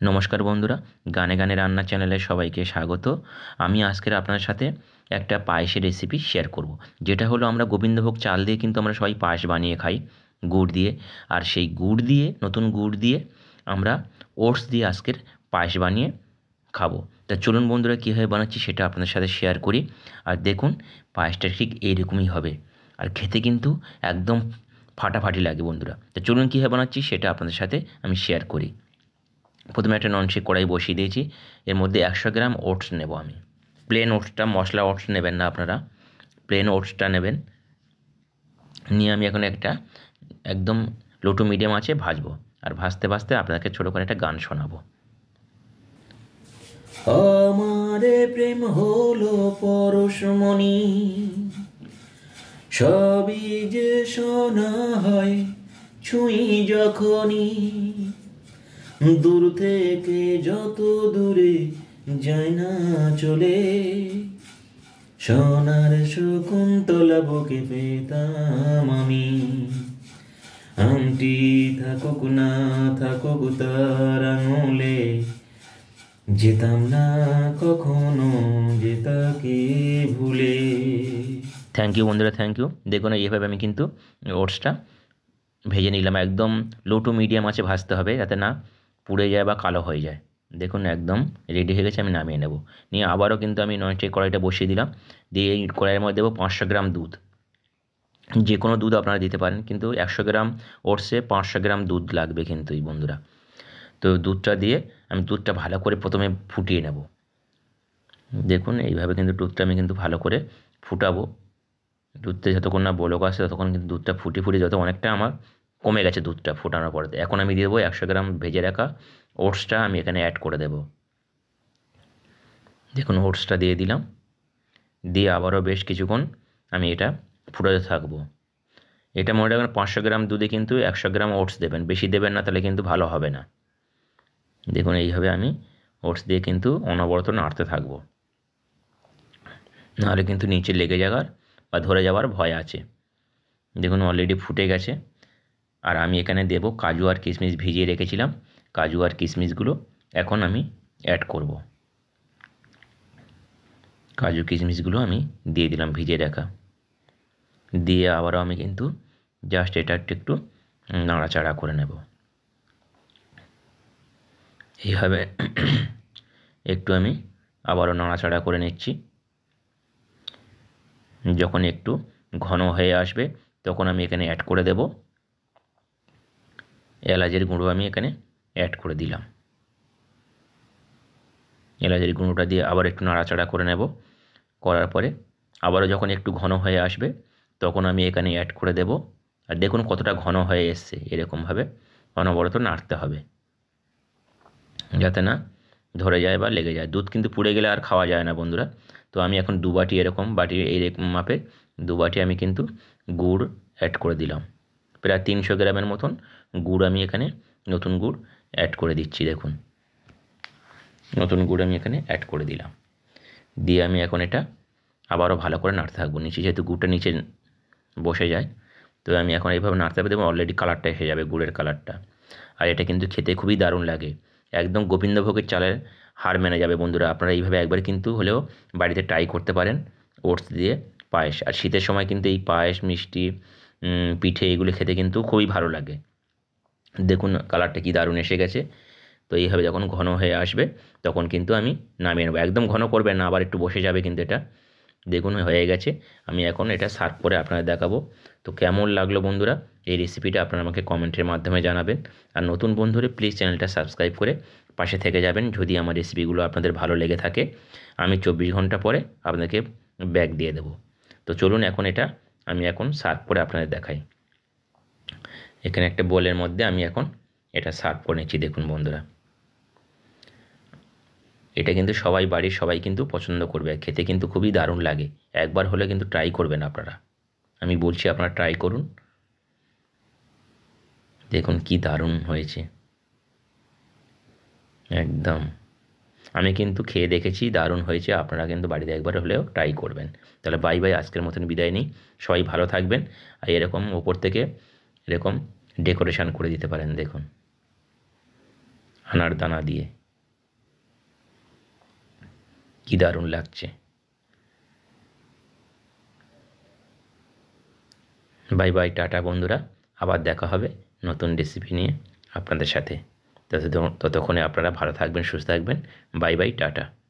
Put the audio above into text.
নমস্কার বন্ধুরা, গানে গানে রান্না চ্যানেলে সবাইকে স্বাগত। আমি আজকের আপনার সাথে একটা পায়েসের রেসিপি শেয়ার করব, যেটা হলো আমরা গোবিন্দভোগ চাল দিয়ে কিন্তু আমরা সবাই পায়েস বানিয়ে খাই গুড় দিয়ে। আর সেই গুড় দিয়ে, নতুন গুড় দিয়ে আমরা ওটস দিয়ে আজকের পায়েস বানিয়ে খাবো। তা চলুন বন্ধুরা, কীভাবে বানাচ্ছি সেটা আপনাদের সাথে শেয়ার করি। আর দেখুন, পায়েসটা ঠিক এইরকমই হবে, আর খেতে কিন্তু একদম ফাটাফাটি লাগে বন্ধুরা। তা চলুন কীভাবে বানাচ্ছি সেটা আপনাদের সাথে আমি শেয়ার করি। প্রথমে একটা ননস্টিক কড়াই বসিয়ে দিয়েছি। এর মধ্যে 100 গ্রাম ওটস নেব আমি। প্লেন ওটসটা, মশলা ওটস নেবেন না আপনারা, প্লেন ওটসটা নেবেন। নিয়ে আমি এখন একটা একদম লো টু মিডিয়াম আঁচে ভাজবো, আর ভাজতে ভাজতে আপনাকে ছোটো করে একটা গান শোনাবো। আমারে প্রেম হলো পরশমণি, সবই যে শোনা হয় ছুঁই যখনই, দূর থেকে যত দূরে যায় না চলে, সোনার শকুন্তলা বুকে পেতাম আমি। আংটি থাকুক না থাকুক তার আঙুলে, যেতাম না কখনো যে তাকে ভুলে। থ্যাংক ইউ বন্ধুরা, থ্যাংক ইউ। দেখুন এইভাবে আমি কিন্তু ওটসটা ভেজে নিলাম। একদম লো টু মিডিয়াম আছে ভাজতে হবে, যাতে না পুড়ে যায় বা কালো হয়ে যায়। দেখুন একদম রেডি হয়ে গেছে, আমি নামিয়ে নেব। নিয়ে আবারও কিন্তু আমি ননস্টিক কড়াইটা বসিয়ে দিলাম। দিয়ে এই কড়াইয়ের মধ্যে দেবো 500 গ্রাম দুধ। যে কোনো দুধ আপনারা দিতে পারেন, কিন্তু 100 গ্রাম ওটসে 500 গ্রাম দুধ লাগবে কিন্তু এই বন্ধুরা। তো দুধটা দিয়ে আমি দুধটা ভালো করে প্রথমে ফুটিয়ে নেব। দেখুন এইভাবে কিন্তু দুধটা আমি কিন্তু ভালো করে ফুটাবো। দুধটা যতক্ষণ না বলক আসে ততক্ষণ কিন্তু দুধটা ফুটে যত অনেকটা আমার কমে গেছে দুধটা ফোটানোর পরে। এখন আমি দিয়ে দেবো 100 গ্রাম ভেজে রাখা ওটসটা আমি এখানে অ্যাড করে দেব। দেখুন ওটসটা দিয়ে দিলাম, দিয়ে আবারও বেশ কিছুক্ষণ আমি এটা ফুটাতে থাকবো। এটা মনে রাখবেন 500 গ্রাম দুধে কিন্তু 100 গ্রাম ওটস দেবেন, বেশি দেবেন না, তাহলে কিন্তু ভালো হবে না। দেখুন এইভাবে আমি ওটস দিয়ে কিন্তু অনবরত নাড়তে থাকবো, নাহলে কিন্তু নিচে লেগে যাওয়ার বা ধরে যাওয়ার ভয় আছে। দেখুন অলরেডি ফুটে গেছে। আর আমি এখানে দেব কাজু আর কিশমিশ ভিজিয়ে রেখেছিলাম, কাজু আর কিশমিশগুলো এখন আমি অ্যাড করব। কাজু কিশমিশগুলো আমি দিয়ে দিলাম ভিজিয়ে রাখা। দিয়ে আবারও আমি কিন্তু জাস্ট এটা একটু নাড়াচাড়া করে নেব। এইভাবে একটু আমি আবারও নাড়াচাড়া করে নিচ্ছি। যখন একটু ঘন হয়ে আসবে তখন আমি এখানে অ্যাড করে দেব এলাচের গুঁড়ো। আমি এখানে অ্যাড করে দিলাম। এলাচের গুঁড়োটা দিয়ে আবার একটু নাড়াচাড়া করে নেব। করার পরে আবারও যখন একটু ঘন হয়ে আসবে তখন আমি এখানে অ্যাড করে দেব। আর দেখুন কতটা ঘন হয়ে এসছে, এরকমভাবে অনবরত নাড়তে হবে যাতে না ধরে যায় বা লেগে যায়। দুধ কিন্তু পুড়ে গেলে আর খাওয়া যায় না বন্ধুরা। তো আমি এখন 2 বাটি, এরকম বাটি এইরকম মাপে 2 বাটি আমি কিন্তু গুড় অ্যাড করে দিলাম। প্রায় 300 গ্রামের মতন গুড় আমি এখানে, নতুন গুড় অ্যাড করে দিচ্ছি। দেখুন নতুন গুড় আমি এখানে অ্যাড করে দিলাম। দিয়ে আমি এখন এটা আবারও ভালো করে নাড়তে থাকবো। নিচে যেহেতু গুড়টা নিচে বসে যায়, তো আমি এখন এইভাবে নাড়তে হবে। দেখুন অলরেডি কালারটা এসে যাবে, গুড়ের কালারটা। আর এটা কিন্তু খেতে খুবই দারুণ লাগে, একদম গোবিন্দভোগের চালের হার মেনে যাবে বন্ধুরা। আপনারা এইভাবে একবার কিন্তু হলেও বাড়িতে ট্রাই করতে পারেন ওটস দিয়ে পায়েস। আর শীতের সময় কিন্তু এই পায়েস, মিষ্টি, পিঠে এগুলো খেতে কিন্তু খুবই ভালো লাগে। দেখুন কালারটা কি দারুণ এসে গেছে। তো এইভাবে যখন ঘন হয়ে আসবে তখন কিন্তু আমি নামিয়ে নেবো। একদম ঘন করবেন না, আবার একটু বসে যাবে কিন্তু এটা। দেখুন হয়ে গেছে। আমি এখন এটা সার্ভ করে আপনাদের দেখাবো। তো কেমন লাগলো বন্ধুরা এই রেসিপিটা, আপনারা আমাকে কমেন্টের মাধ্যমে জানাবেন। আর নতুন বন্ধুরা প্লিজ চ্যানেলটা সাবস্ক্রাইব করে পাশে থেকে যাবেন। যদি আমার রেসিপিগুলো আপনাদের ভালো লেগে থাকে, আমি 24 ঘন্টা পরে আপনাদেরকে ব্যাক দিয়ে দেবো। তো চলুন এখন এটা আমি এখন সার্ভ করে আপনাদের দেখাই। এখানে একটা বোলের মধ্যে আমি এখন এটা সার্ভ করে নিচ্ছি। দেখুন বন্ধুরা, এটা কিন্তু সবাই, বাড়ির সবাই কিন্তু পছন্দ করবে, খেতে কিন্তু খুবই দারুণ লাগে। একবার হলে কিন্তু ট্রাই করবেন আপনারা, আমি বলছি আপনারা ট্রাই করুন। দেখুন কি দারুণ হয়েছে একদম। আমি কিন্তু খেয়ে দেখেছি, দারুণ হয়েছে। আপনারা কিন্তু বাড়িতে একবার হলেও ট্রাই করবেন। তাহলে বাই বাই, আজকের মতন বিদায় নিই। সবাই ভালো থাকবেন। আর এরকম ওপর থেকে এরকম ডেকোরেশন করে দিতে পারেন দেখুন। আনার দানা দিয়ে। কি দারুণ লাগছে। বাই বাই, টাটা বন্ধুরা, আবার দেখা হবে নতুন রেসিপি নিয়ে আপনাদের সাথে। ততক্ষণে আপনারা ভালো থাকবেন, সুস্থ থাকবেন। Bye bye, tata.